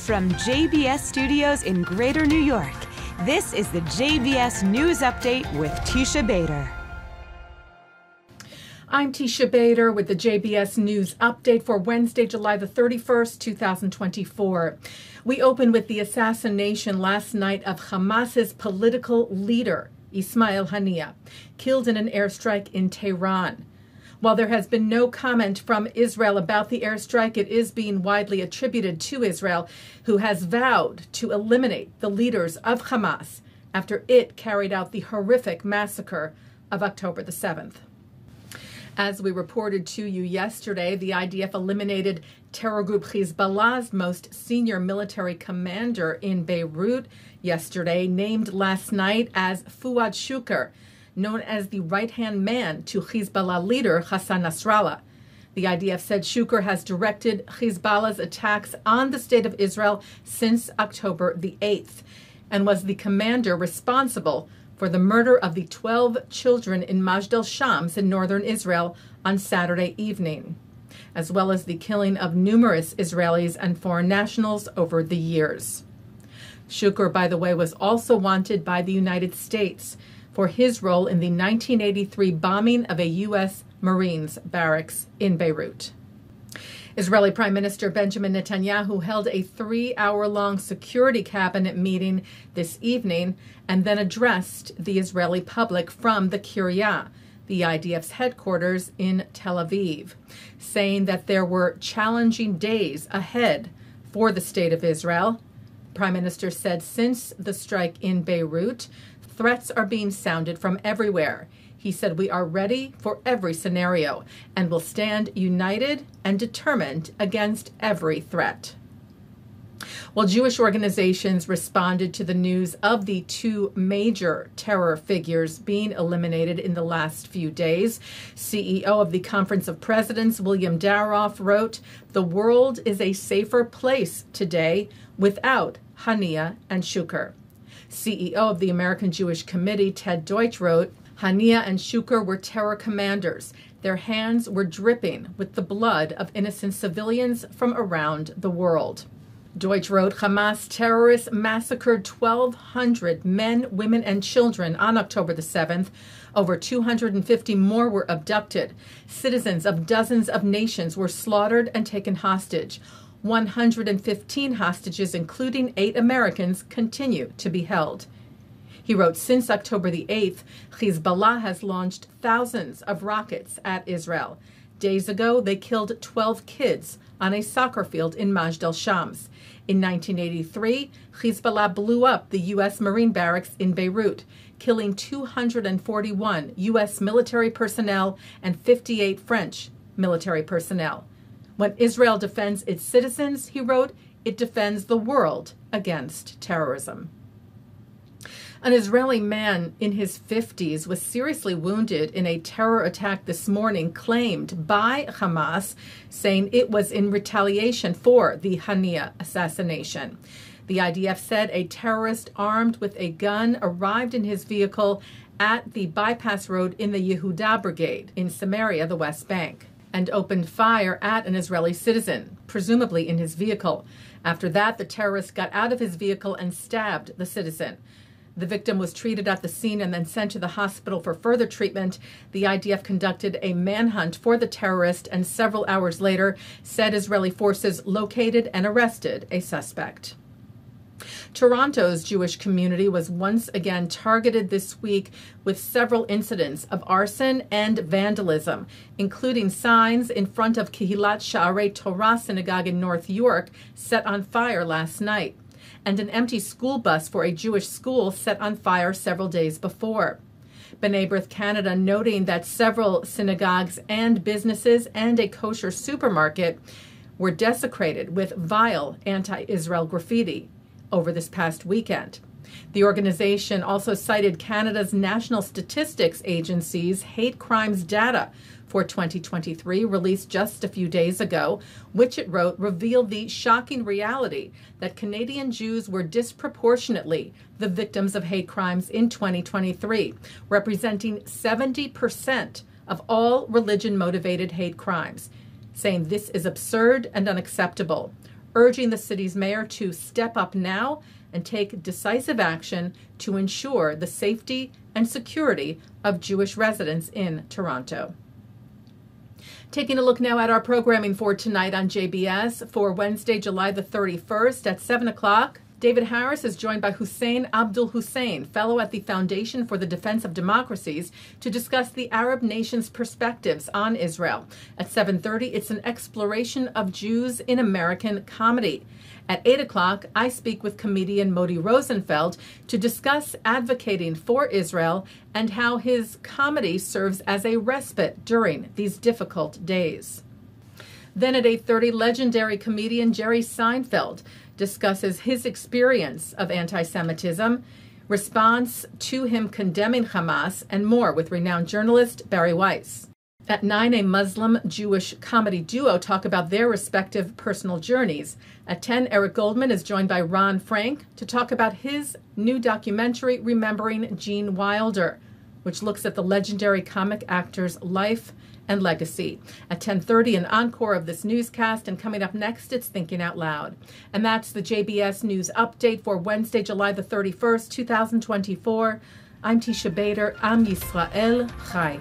From JBS Studios in Greater New York, this is the JBS News Update with Teisha Bader. I'm Teisha Bader with the JBS News Update for Wednesday, July the 31st, 2024. We open with the assassination last night of Hamas's political leader, Ismail Haniyeh, killed in an airstrike in Tehran. While there has been no comment from Israel about the airstrike, it is being widely attributed to Israel, who has vowed to eliminate the leaders of Hamas after it carried out the horrific massacre of October the 7th. As we reported to you yesterday, the IDF eliminated terror group Hezbollah's most senior military commander in Beirut yesterday, named last night as Fuad Shukr, known as the right-hand man to Hezbollah leader Hassan Nasrallah. The IDF said Shukr has directed Hezbollah's attacks on the state of Israel since October the 8th and was the commander responsible for the murder of the 12 children in Majd al-Shams in northern Israel on Saturday evening, as well as the killing of numerous Israelis and foreign nationals over the years. Shukr, by the way, was also wanted by the United States for his role in the 1983 bombing of a U.S. Marines barracks in Beirut. Israeli Prime Minister Benjamin Netanyahu held a 3-hour-long security cabinet meeting this evening and then addressed the Israeli public from the Kiryat, the IDF's headquarters in Tel Aviv, saying that there were challenging days ahead for the state of Israel. The Prime Minister said since the strike in Beirut, threats are being sounded from everywhere. He said, "We are ready for every scenario and will stand united and determined against every threat." Well, Jewish organizations responded to the news of the two major terror figures being eliminated in the last few days. CEO of the Conference of Presidents, William Daroff, wrote, "The world is a safer place today without Haniyeh and Shukr." CEO of the American Jewish Committee, Ted Deutsch, wrote, "Haniyeh and Shukr were terror commanders. Their hands were dripping with the blood of innocent civilians from around the world." Deutsch wrote, "Hamas terrorists massacred 1,200 men, women, and children on October the 7th. Over 250 more were abducted. Citizens of dozens of nations were slaughtered and taken hostage. 115 hostages, including 8 Americans, continue to be held." He wrote, "Since October the 8th, Hezbollah has launched thousands of rockets at Israel. Days ago, they killed 12 kids on a soccer field in Majd al-Shams. In 1983, Hezbollah blew up the U.S. Marine barracks in Beirut, killing 241 U.S. military personnel and 58 French military personnel. When Israel defends its citizens," he wrote, "it defends the world against terrorism." An Israeli man in his 50s was seriously wounded in a terror attack this morning claimed by Hamas, saying it was in retaliation for the Haniyeh assassination. The IDF said a terrorist armed with a gun arrived in his vehicle at the bypass road in the Yehuda Brigade in Samaria, the West Bank, and opened fire at an Israeli citizen, presumably in his vehicle. After that, the terrorist got out of his vehicle and stabbed the citizen. The victim was treated at the scene and then sent to the hospital for further treatment. The IDF conducted a manhunt for the terrorist and several hours later said Israeli forces located and arrested a suspect. Toronto's Jewish community was once again targeted this week with several incidents of arson and vandalism, including signs in front of Kehilat Sha'arei Torah synagogue in North York set on fire last night, and an empty school bus for a Jewish school set on fire several days before. B'nai B'rith Canada noting that several synagogues and businesses and a kosher supermarket were desecrated with vile anti-Israel graffiti over this past weekend. The organization also cited Canada's National Statistics Agency's hate crimes data for 2023, released just a few days ago, which it wrote revealed the shocking reality that Canadian Jews were disproportionately the victims of hate crimes in 2023, representing 70% of all religion-motivated hate crimes, saying this is absurd and unacceptable. urging the city's mayor to step up now and take decisive action to ensure the safety and security of Jewish residents in Toronto. Taking a look now at our programming for tonight on JBS for Wednesday, July the 31st at 7 o'clock. David Harris is joined by Hussain Abdul-Hussain, fellow at the Foundation for the Defense of Democracies, to discuss the Arab nation's perspectives on Israel. At 7:30, it's an exploration of Jews in American comedy. At 8 o'clock, I speak with comedian Modi Rosenfeld to discuss advocating for Israel and how his comedy serves as a respite during these difficult days. Then at 8:30, legendary comedian Jerry Seinfeld discusses his experience of antisemitism, response to him condemning Hamas, and more with renowned journalist Bari Weiss. At 9, a Muslim-Jewish comedy duo talk about their respective personal journeys. At 10, Eric Goldman is joined by Ron Frank to talk about his new documentary, Remembering Gene Wilder, which looks at the legendary comic actor's life and legacy. At 10:30, an encore of this newscast, and coming up next, it's Thinking Out Loud. And that's the JBS News Update for Wednesday, July the 31st, 2024. I'm Teisha Bader. Am Yisrael Chai.